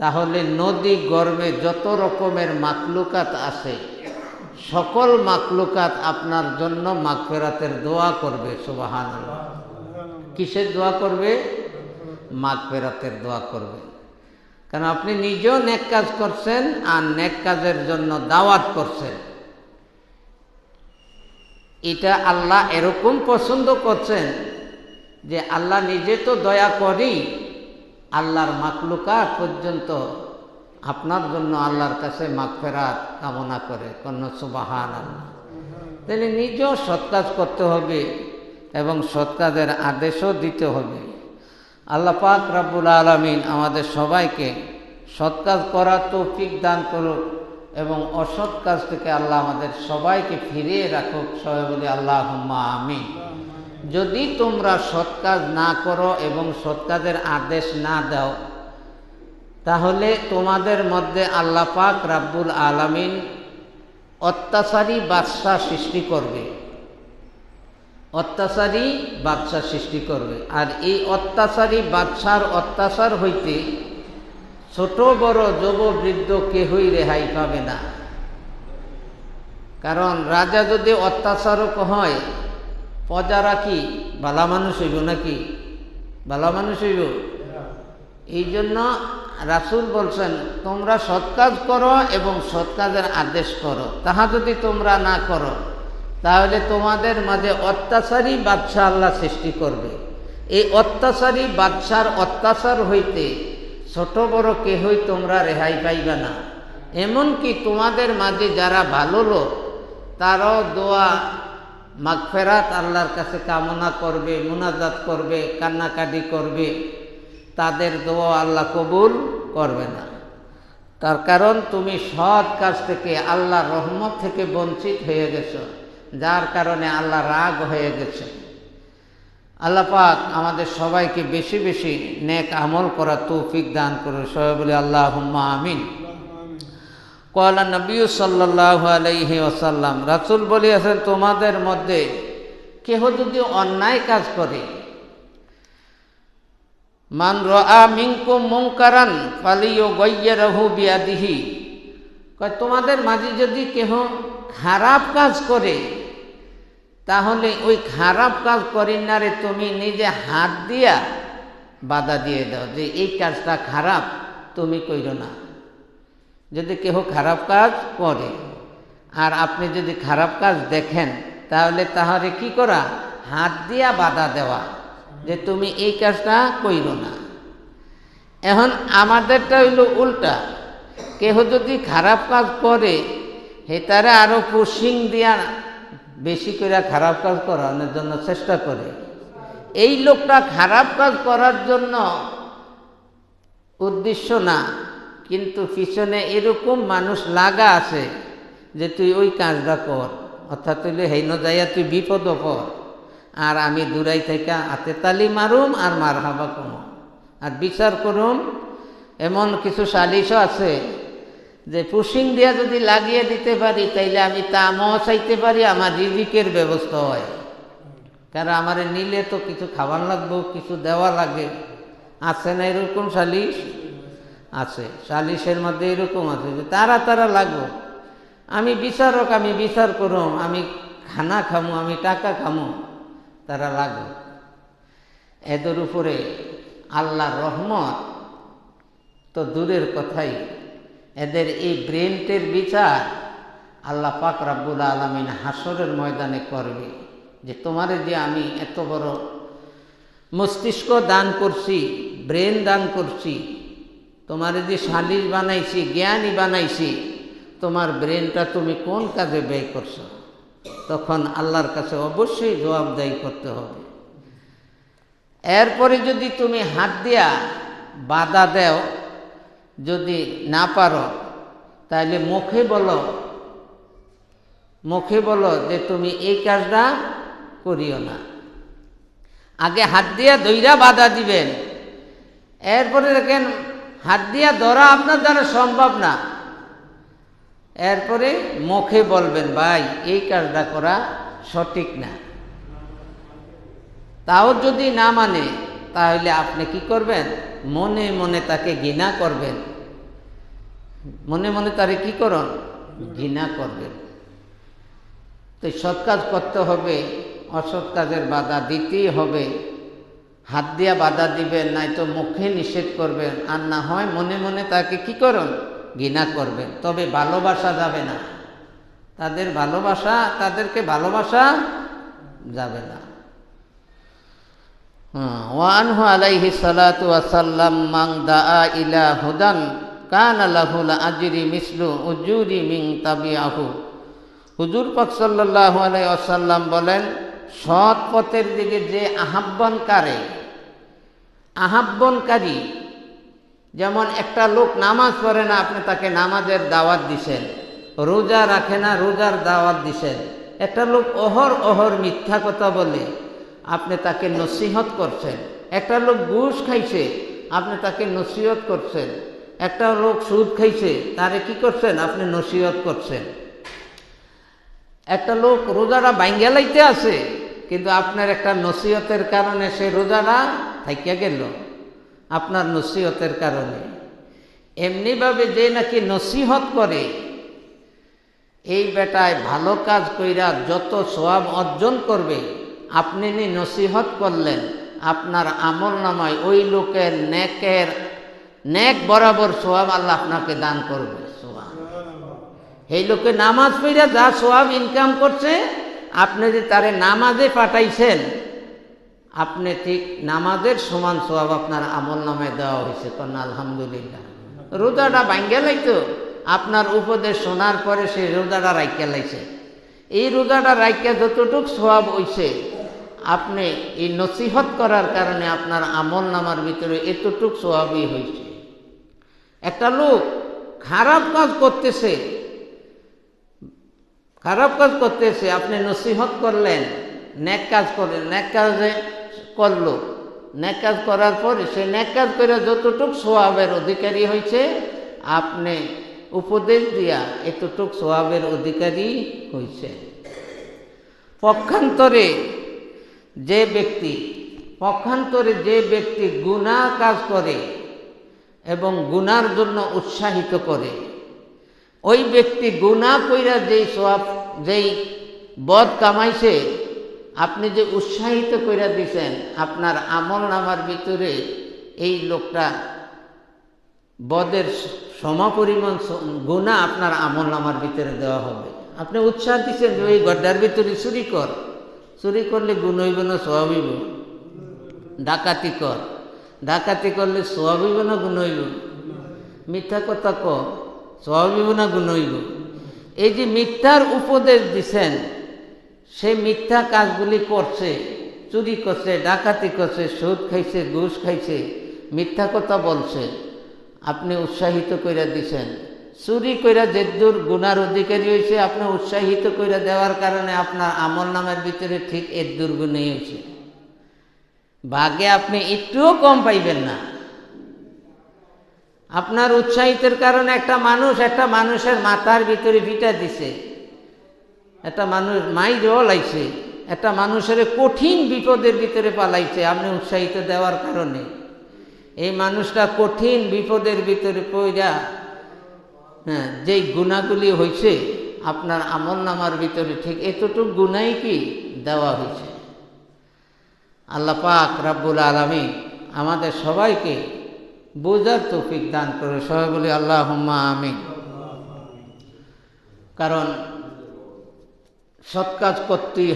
তাহলে নদী গর্ভে যত রকমের মাখলুকাত আছে সকল মাখলুকাত আপনার জন্য মাগফিরাতের দোয়া করবে। সুবহানাল্লাহ। কিসের দোয়া করবে? মাগফিরাতের দোয়া করবে। কারণ আপনি নিজেও নেক কাজ করছেন আর নেক কাজের জন্য দাওয়াত করছেন। এটা আল্লাহ এরকম পছন্দ করছেন যে আল্লাহ নিজে তো দয়া করি, আল্লাহর মাখলুকাত পর্যন্ত আপনার জন্য আল্লাহর কাছে মাগফিরাত কামনা করে। কোন সুবহানাল্লাহ। তাহলে নিজেও সৎ কাজ করতে হবে এবং সৎ কাজের আদেশও দিতে হবে। আল্লাহ পাক রব্বুল আলামিন আমাদের সবাইকে সৎ কাজ করার তৌফিক দান করুক এবং অসৎ কাজ থেকে আল্লাহ আমাদের সবাইকে ফিরিয়ে রাখুক। সবাই বলি আল্লাহুম্মা আমিন। যদি তোমরা সৎ কাজ না করো এবং সৎ কাজের আদেশ না দাও, তাহলে তোমাদের মধ্যে আল্লাহ পাক রব্বুল আলামিন অত্যাচারী বাদশা সৃষ্টি করবে। অত্যাচারী বাদশা সৃষ্টি করবে। আর এই অত্যাচারী বাদশার অত্যাচার হইতে ছোট বড় যুব বৃদ্ধ কেহই রেহাই পাবে না। কারণ রাজা যদি অত্যাচারক হয়, প্রজারা কি ভালো মানুষ হইব নাকি? ভালো মানুষ হইব? এই জন্য রাসূল বলছেন তোমরা সৎ কাজ করো এবং সৎ কাজের আদেশ করো। তাহা যদি তোমরা না করো তাহলে তোমাদের মাঝে অত্যাচারী বাদশা আল্লাহ সৃষ্টি করবে। এই অত্যাচারী বাদশার অত্যাচার হইতে ছোট বড় কেহই তোমরা রেহাই পাইবে না। এমনকি তোমাদের মাঝে যারা ভালো লোক তারাও দোয়া মাগফিরাত আল্লাহর কাছে কামনা করবে, মুনাজাত করবে, কান্নাকাটি করবে, তাদের দোয়া আল্লাহ কবুল করবে না। তার কারণ তুমি সৎ কাজ থেকে আল্লাহর রহমত থেকে বঞ্চিত হয়ে গেছো, যার কারণে আল্লাহ রাগ হয়ে গেছে। আল্লাহ পাক আমাদের সবাইকে বেশি বেশি নেক আমল করার তৌফিক দান করুন। সবাই বলি আল্লাহুম্মা আমিন। ক্বালা নবী সাল্লাল্লাহু আলাইহি ওয়াসাল্লাম, রাসূল বলিয়াছেন তোমাদের মধ্যে কেহ যদি অন্যায় কাজ করে, মান রাআ মিনকুম মুনকারান ফালিয়ুগাইয়িরহু বিয়াদিহি, কয় তোমাদের মাঝে যদি কেহ খারাপ কাজ করে তাহলে ওই খারাপ কাজ করিন না রে, তুমি নিজে হাত দিয়া বাধা দিয়ে দাও যে এই কাজটা খারাপ, তুমি কইরো না। যদি কেহ খারাপ কাজ করে আর আপনি যদি খারাপ কাজ দেখেন তাহলে তাহলে কি করা? হাত দিয়া বাধা দেওয়া যে তুমি এই কাজটা কইরো না। এখন আমাদেরটা হইল উল্টা, কেহ যদি খারাপ কাজ করে হেতারে আরো পুশিং দিয়া বেশি করে খারাপ কাজ করানোর জন্য চেষ্টা করে। এই লোকটা খারাপ কাজ করার জন্য উদ্দেশ্য না, কিন্তু পিছনে এরকম মানুষ লাগা আছে যে তুই ওই কাজটা কর, অর্থাৎ তুই হেন যাইয়া তুই বিপদ পর, আর আমি দূরাই থেকে হাতে তালি মারুম আর মারহাবা কম আর বিচার করুম। এমন কিছু সালিশও আছে যে পুশিং দিয়া যদি লাগিয়ে দিতে পারি তাইলে আমি তামও চাইতে পারি, আমার রিজিকের ব্যবস্থা হয়। কারণ আমার নিলে তো কিছু খাবার লাগবে, কিছু দেওয়া লাগে। আছে না এরকম সালিশ? আছে। সালিশের মধ্যে এরকম আছে যে তারা তারা লাগবো, আমি বিচারক, আমি বিচার করুম, আমি খানা খামু, আমি টাকা খামু, তারা লাগবে। এদের উপরে আল্লাহর রহমত তো দূরের কথাই, এদের এই ব্রেনটের বিচার আল্লাহ পাক রব্বুল আলামিন হাসরের ময়দানে করবে যে তোমারে যে আমি এত বড় মস্তিষ্ক দান করছি, ব্রেন দান করছি, তোমারে যে সালিশ বানাইছি, জ্ঞানী বানাইছি, তোমার ব্রেনটা তুমি কোন কাজে ব্যয় করছো? তখন আল্লাহর কাছে অবশ্যই জবাবদাহি করতে হবে। এরপরে যদি তুমি হাত দিয়া বাধা দেও, যদি না পারো তাহলে মুখে বলো যে তুমি এই কাজটা করিও না। আগে হাত দিয়া দইরা বাধা দিবেন, এরপরে দেখেন হাত দিয়া ধরা আপনার দ্বারা সম্ভব না, এরপরে মুখে বলবেন ভাই এই কাজটা করা সঠিক না। তাও যদি না মানে তাহলে আপনি কি করবেন? মনে মনে তাকে ঘৃণা করবেন মনে মনে তারে কি করন, ঘৃণা করবেন। তো সৎ কাজ করতে হবে, অসৎ কাজের বাধা দিতেই হবে। হাত দিয়া বাধা দিবেন, নাই তো মুখে নিষেধ করবেন, আর না হয় মনে মনে তাকে কি করুন, ঘৃণা করবেন। তবে ভালোবাসা যাবে না, তাদেরকে ভালোবাসা যাবে না। ওয়ানহু আলাইহি সালাতু ওয়াসাল্লাম মান দাআ ইলা হুদান কানা লাহুল আজরি মিসলু উজুরি মিন তাবিআহু। হুজুর পাক সাল্লাল্লাহু আলাইহি ওয়াসাল্লাম বলেন, সৎ পথের দিকে যে আহ্বানকারী, যেমন একটা লোক নামাজ পড়ে না, আপনি তাকে নামাজের দাওয়াত দিছেন, রোজা রাখে না, রোজার দাওয়াত দিছেন। একটা লোক অহর মিথ্যা কথা বলে, আপনি তাকে নসিহত করছেন। একটা লোক ঘুষ খাইছে, আপনি তাকে নসিহত করছেন। একটা লোক সুদ খাইছে, তারে কি করছেন, আপনি নসিহত করছেন। একটা লোক রোজাটা ভাঙ্গা লাইতে আছে, কিন্তু আপনার একটা নসিহতের কারণে সে রোজাটা থাইকা গেল, আপনার নসিহতের কারণে। এমনিভাবে যে নাকি নসিহত করে, এই বেটায় ভালো কাজ কইরা যত সওয়াব অর্জন করবে, আপনি নসিহত করলেন, আপনার আমল নামায় ওই লোকের নেক বরাবর সওয়াব আল্লাহ আপনাকে দান করবে। এই লোকে নামাজ পড়া যা সওয়াব ইনকাম করছে, আপনি যে তারে নামাজে পাঠাইছেন, আপনি ঠিক নামাজের সমান সওয়াব আপনার আমল নামায় দেওয়া হয়েছে। কারণ আলহামদুলিল্লাহ, রোজাটা ভাঙ্গা লাইতো, আপনার উপদেশ শোনার পরে সে রোজাটা রাইখা লাইছে। এই রোজাটা রাইখা যতটুক সওয়াব হইছে, আপনি এই নসিহত করার কারণে আপনার আমল নামার ভিতরে এতটুক সওয়াবই হয়েছে। একটা লোক খারাপ কাজ করতেছে, আপনি নসিহত করলেন, নেক কাজ করলো, নেক কাজ করার পরে সে নেক কাজ করে যতটুক সওয়াবের অধিকারী হয়েছে, আপনি উপদেশ দিয়া এতটুক সওয়াবের অধিকারী হয়েছে। পক্ষান্তরে যে ব্যক্তি গুনাহ কাজ করে এবং গুনার জন্য উৎসাহিত করে, ওই ব্যক্তি গুনাহ কইরা যেই বদ কামাইছে, আপনি যে উৎসাহিত কইরা দিছেন, আপনার আমল নামার ভিতরে এই লোকটা বদের সমপরিমাণ গুনাহ আপনার আমল নামার ভিতরে দেওয়া হবে। আপনি উৎসাহ দিচ্ছেন যে ওই গড্ডার ভিতরে চুরি করলে গুণ হইব না সওয়াব হইব, ডাকাতি করলে সওয়াব হইব না গুণ হইব, মিথ্যা কথা সওয়াব হইব না গুণ হইব। এই যে মিথ্যার উপদেশ দিছেন, সে মিথ্যা কাজগুলি করছে, চুরি করছে, ডাকাতি করছে, সুদ খাইছে, ঘুষ খাইছে, মিথ্যা কথা বলছে, আপনি উৎসাহিত কইরা দিছেন। চুরি কইরা যেদূর গুনার অধিকারী হয়েছে, আপনি উৎসাহিত কইরা দেওয়ার কারণে আপনার আমল নামের ভিতরে ঠিক এদূর গুণই হয়েছে। ভাগে আপনি একটুও কম পাইবেন না। আপনার উৎসাহিতের কারণে একটা মানুষের মাথার ভিতরে ভিটা দিছে, একটা মানুষ মাইরও লাইছে, একটা মানুষের কঠিন বিপদের ভিতরে পালাইছে, আপনি উৎসাহিত দেওয়ার কারণে। এই মানুষটা কঠিন বিপদের ভিতরে পড়া, যেই গুণাগুলি হয়েছে, আপনার আমল নামার ভিতরে ঠিক এতটুক গুনাই কি দেওয়া হয়েছে। আল্লাহ পাক রাব্বুল আলামিন আমাদের সবাইকে বোঝার তৌফিক দান করে। সবাই বলি আল্লাহুম্মা আমিন। কারণ সৎ কাজ করতেই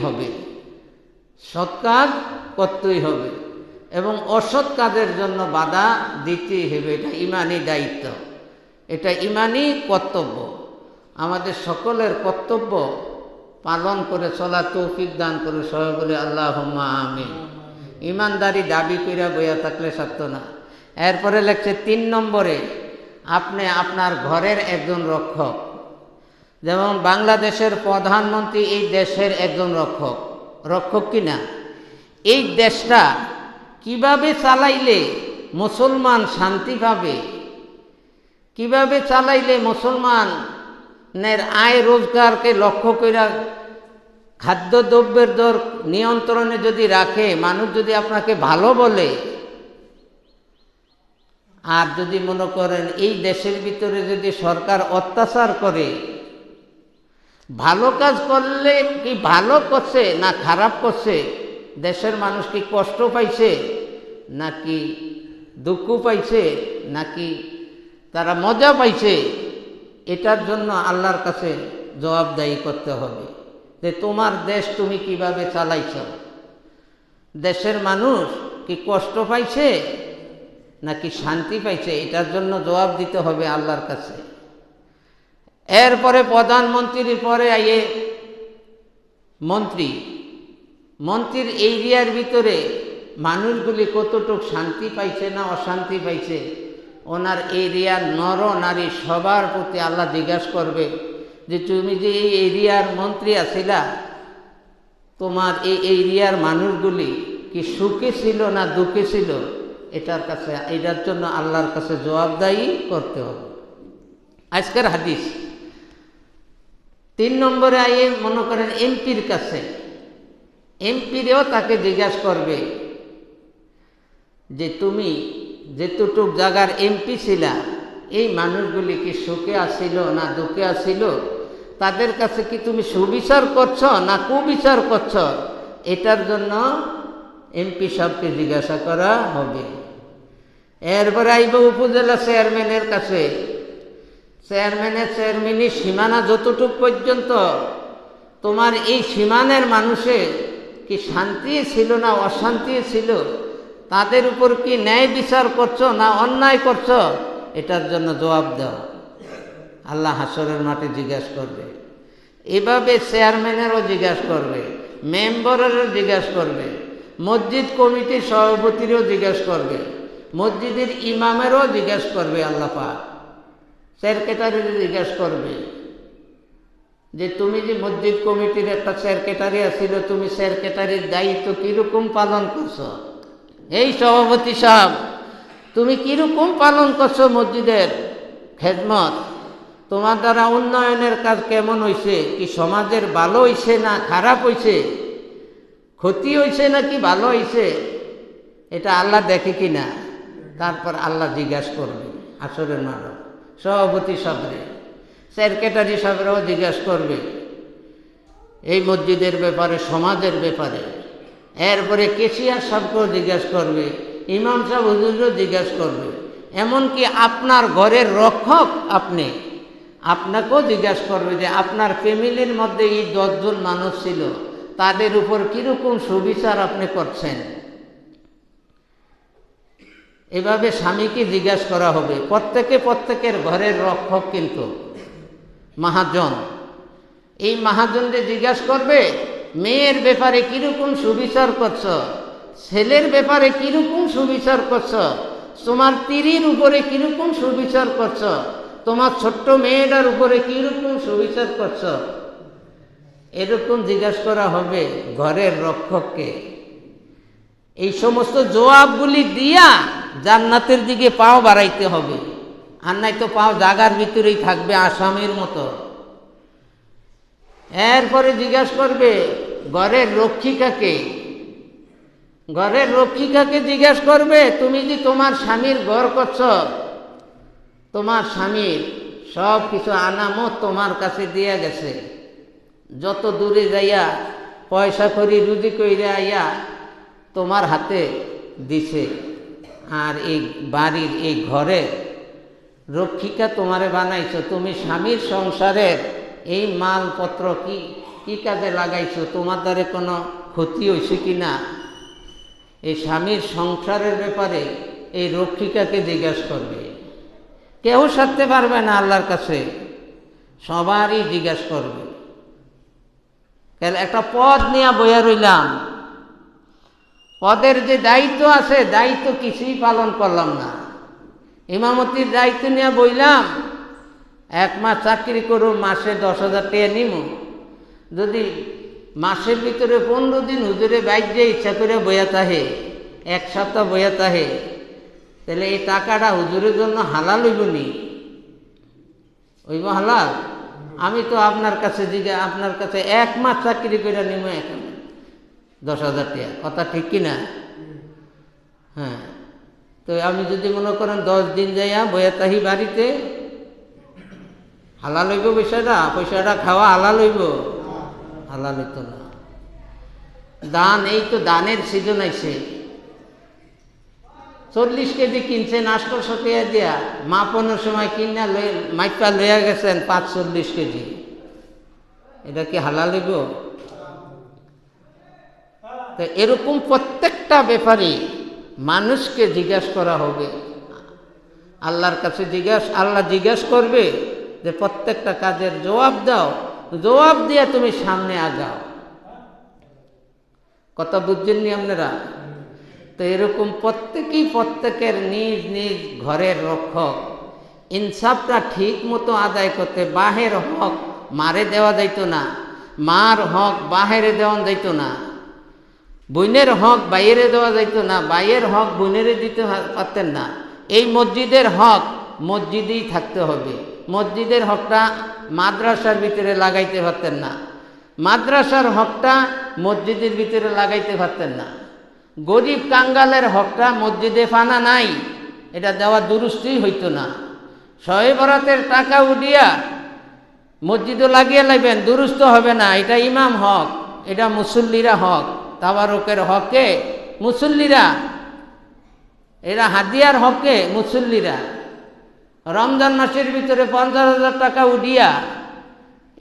হবে, এবং অসৎ কাজের জন্য বাধা দিতেই হবে। এটা ইমানি দায়িত্ব, এটা ইমানি কর্তব্য। আমাদের সকলের কর্তব্য পালন করে চলার তৌফিক দান করে। সবাই বলে আল্লাহুম্মা আমিন। ইমানদারি দাবি কইরা বইয়া থাকলে সত্য না। এরপরে লেখছে 3 নম্বরে, আপনি আপনার ঘরের একজন রক্ষক। যেমন বাংলাদেশের প্রধানমন্ত্রী এই দেশের একজন রক্ষক কিনা। এই দেশটা কিভাবে চালাইলে মুসলমান শান্তি পাবে, কিভাবে চালাইলে মুসলমানের আয় রোজগারকে লক্ষ্য করে খাদ্যদ্রব্যের দর নিয়ন্ত্রণে যদি রাখে, মানুষ যদি আপনাকে ভালো বলে, আর যদি মনে করেন এই দেশের ভিতরে যদি সরকার অত্যাচার করে, ভালো কাজ করলে কি ভালো করছে না খারাপ করছে, দেশের মানুষ কি কষ্ট পাইছে নাকি দুঃখ পাইছে নাকি তারা মজা পাইছে, এটার জন্য আল্লাহর কাছে জবাবদাহি করতে হবে যে তোমার দেশ তুমি কিভাবে চালাইছ, দেশের মানুষ কি কষ্ট পাইছে নাকি শান্তি পাইছে, এটার জন্য জবাব দিতে হবে আল্লাহর কাছে। এরপরে প্রধানমন্ত্রীর পরে আইয়ে মন্ত্রীর এরিয়ার ভিতরে মানুষগুলি কতটুক শান্তি পাইছে না অশান্তি পাইছে, ওনার এরিয়ার নর নারী সবার প্রতি আল্লাহ জিজ্ঞাসা করবে যে তুমি যে এই এরিয়ার মন্ত্রী আছিলা, তোমার এই এরিয়ার মানুষগুলি কি সুখে ছিল না দুঃখে ছিল, এটার জন্য আল্লাহর কাছে জবাবদাহি করতে হবে। আজকের হাদিস 3 নম্বরে আইয়ে মনে করেন এমপির কাছে, এমপিরেও তাকে জিজ্ঞাসা করবে যে তুমি যেতটুক জায়গার এমপি ছিলা, এই মানুষগুলি কি সুখে আসিল না দুঃখে আসিল, তাদের কাছে কি তুমি সুবিচার করছ না কুবিচার করছ, এটার জন্য এমপি সাহেবকে জিজ্ঞাসা করা হবে। এরপরে আইব উপজেলা চেয়ারম্যানের কাছে, চেয়ারম্যানের সীমানা যতটুক পর্যন্ত তোমার এই সীমানের মানুষের কি শান্তি ছিল না অশান্তি ছিল, তাদের উপর কি ন্যায় বিচার করছো না অন্যায় করছো, এটার জন্য জবাব দাও। আল্লাহ হাসরের মাঠে জিজ্ঞাসা করবে। এভাবে চেয়ারম্যানেরও জিজ্ঞাসা করবে, মেম্বারেরও জিজ্ঞাসা করবে, মসজিদ কমিটির সভাপতিরও জিজ্ঞাসা করবে, মসজিদের ইমামেরও জিজ্ঞাসা করবে, আল্লাহ পাক সেক্রেটারিরও জিজ্ঞাসা করবে যে তুমি যে মসজিদ কমিটির একটা সেক্রেটারি আছিল, তুমি সেক্রেটারির দায়িত্ব কিরকম পালন করছো, এই সভাপতি সাহেব তুমি কিরকম পালন করছো মসজিদের খেদমত, তোমার দ্বারা উন্নয়নের কাজ কেমন হয়েছে, কি সমাজের ভালো হয়েছে না খারাপ হয়েছে, ক্ষতি হয়েছে নাকি ভালো হয়েছে, এটা আল্লাহ দেখে কিনা। তারপর আল্লাহ জিজ্ঞাসা করবে আসরের মাঠে সভাপতি সাহেবরে, সেক্রেটারি সাহেবরাও জিজ্ঞাসা করবে এই মসজিদের ব্যাপারে, সমাজের ব্যাপারে। এরপরে কেশিয়ার সাহেবকেও জিজ্ঞাসা করবে, ইমাম সাহেব হুজুরও জিজ্ঞাসা করবে, এমনকি আপনার ঘরের রক্ষক আপনাকেও জিজ্ঞাসা করবে যে আপনার ফ্যামিলির মধ্যে এই 10 জন মানুষ ছিল, তাদের উপর কিরকম সুবিচার আপনি করছেন। এভাবে স্বামীকে জিজ্ঞাসা করা হবে। প্রত্যেকের ঘরের রক্ষক কিন্তু মহাজন, এই মহাজনকে জিজ্ঞাসা করবে মেয়ের ব্যাপারে কিরকম সুবিচার করছ, ছেলের ব্যাপারে কিরকম সুবিচার করছ, তোমার স্ত্রীর উপরে কিরকম সুবিচার করছ, তোমার ছোট্ট মেয়েটার উপরে কিরকম সুবিচার করছ, এরকম জিজ্ঞাসা করা হবে ঘরের রক্ষককে। এই সমস্ত জবাবগুলি দিয়া জান্নাতের দিকে পাও বাড়াইতে হবে, আর নাই তো পাও জাগার ভিতরেই থাকবে আসামের মতো। এরপরে জিজ্ঞাসা করবে ঘরের রক্ষিকাকে জিজ্ঞাসা করবে তুমি যে তোমার স্বামীর ঘর করছ, তোমার স্বামীর সব কিছু আনামত তোমার কাছে দিয়ে গেছে, যত দূরে যাইয়া পয়সা করি রুজি কইরা আইয়া তোমার হাতে দিছে, আর এই বাড়ির এই ঘরের রক্ষিকা তোমারে বানাইছো, তুমি স্বামীর সংসারের এই মালপত্র কি কাজে লাগাইছো, তোমার দ্বারা কোনো ক্ষতি হয়েছে কি না, এই স্বামীর সংসারের ব্যাপারে এই রক্ষিকাকে জিজ্ঞাসা করবে। কেউ সারতে পারবে না আল্লাহর কাছে, সবারই জিজ্ঞাসা করবে। একটা পদ নিয়ে বইয়া রইলাম, পদের যে দায়িত্ব আছে, দায়িত্ব কিছুই পালন করলাম না, ইমামতির দায়িত্ব নিয়ে বইলাম, 1 মাস চাকরি করো, মাসে 10,000 টাকা নিব, যদি মাসের ভিতরে 15 দিন হুজুরে বাইক দিয়ে ইচ্ছা করে বইয়া তাহে, 1 সপ্তাহ বইয়া তাহে, তাহলে এই টাকাটা হুজুরের জন্য হালাল হইবনি? হইব হালাল? আমি তো আপনার কাছে 1 মাস চাকরি করে নিব এখন 10,000 টাকা, কথা ঠিক কিনা? হ্যাঁ, তো আমি যদি মনে করেন 10 দিন যাইয়া বইয়া তাহি বাড়িতে, হালাল হইব পয়সাটা খাওয়া হালাল হইব? হালাল হইতো না। দান, এই তো দানের সিজন আইছে। 40 কেজি কিনছেন 800 টাকা দিয়া, মাপনের সময় কিনা মাইপা লইয়া গেছেন 540 কেজি, এটা কি হালাল হইব? তো এরকম প্রত্যেকটা ব্যাপারে মানুষকে জিজ্ঞাসা করা হবে, আল্লাহর কাছে আল্লাহ জিজ্ঞাসা করবে যে প্রত্যেকটা কাজের জবাব দাও, জবাব দিয়ে তুমি সামনে আগাও। কথা বুঝছেননি আপনারা? তো এরকম প্রত্যেকের নিজ নিজ ঘরের রক্ষক, ইনসাফটা ঠিক মতো আদায় করতে, বাহের হক মারে দেওয়া যাইতো না, মার হক বাহিরে দেওয়া যাইতো না, বোনের হক বাইরে দেওয়া যাইতো না, বাইয়ের হক বোনেরে দিতে পারতেন না। এই মসজিদের হক মসজিদেই থাকতে হবে, মসজিদের হকটা মাদ্রাসার ভিতরে লাগাইতে পারতেন না, মাদ্রাসার হকটা মসজিদের ভিতরে লাগাইতে পারতেন না। গরিব কাঙ্গালের হকটা মসজিদে ফানা নাই, এটা দেওয়া দুরুস্তিই হইতো না। শবে বরাতের টাকা উঠিয়া মসজিদে লাগিয়ে লাইবেন, দুরুস্ত হবে না। এটা ইমাম হক, এটা মুসল্লিরা হক, তাবারকের হকে মুসল্লিরা, এরা হাদিয়ার হকে মুসল্লিরা। রমজান মাসের ভিতরে 50,000 টাকা উঠিয়া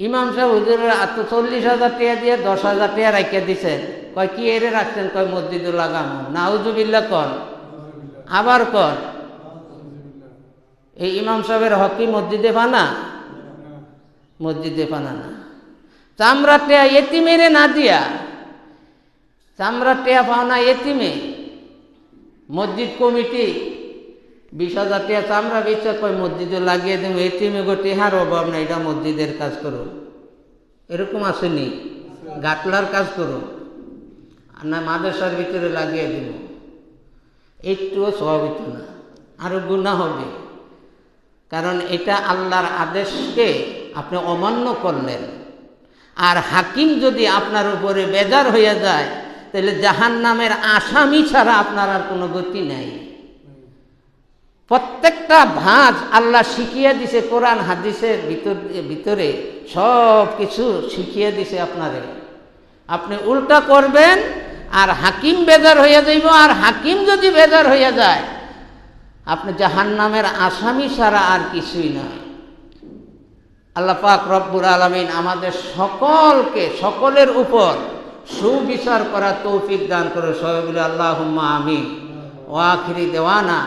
ইমাম সাহেব হুজুরের 40,000 টাকা দিয়ে 10,000 টাকা রাখিয়া দিছেন। কয় কি এরে রাখছেন? কয় মসজিদে লাগানো। নাউজুবিল্লাহ কর, আবার কর। এই ইমাম সাহেবের হক কি মসজিদে পানা? মসজিদে পানা না। চামড়া টেয়া এতিমেরে না দিয়া, চামড়া টেয়া পাওনা এতিমে, মসজিদ কমিটি 20,000 টাকা চামড়া বেচা কয় মসজিদে লাগিয়ে দেব, এটিমে গো টেহার অভাব না, এটা মসজিদের কাজ করো। এরকম আসেনি? গাটলার কাজ করো আর না মাদ্রাসার ভিতরে লাগিয়ে দেব, একটুও স্বভাবিত না, আরো গুনাহ হবে। কারণ এটা আল্লাহর আদেশকে আপনি অমান্য করলেন। আর হাকিম যদি আপনার উপরে বেজার হইয়া যায়, তাহলে জাহান্নামের আসামি ছাড়া আপনার আর কোনো গতি নাই। প্রত্যেকটা ভাঁজ আল্লাহ শিখিয়ে দিছে, কোরআন হাদিসের ভিতরে সব কিছু শিখিয়ে দিছে আপনারে। আপনি উল্টা করবেন আর হাকিম বেজার হইয়া যাইব। আর হাকিম যদি বেজার হইয়া যায়, আপনি জাহান্নামের আসামি ছাড়া আর কিছুই নয়। আল্লাহ পাক রব্বুল আলামিন আমাদের সকলের উপর সুবিচার করার তৌফিক দান করে। সবাই বলে আল্লাহুম্মা আমিন। ওয়া আখিরি দেওয়ানা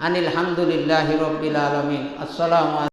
আনিল হামদুলিল্লাহি রাব্বিল আলামিন। আসসালামু আলাইকুম।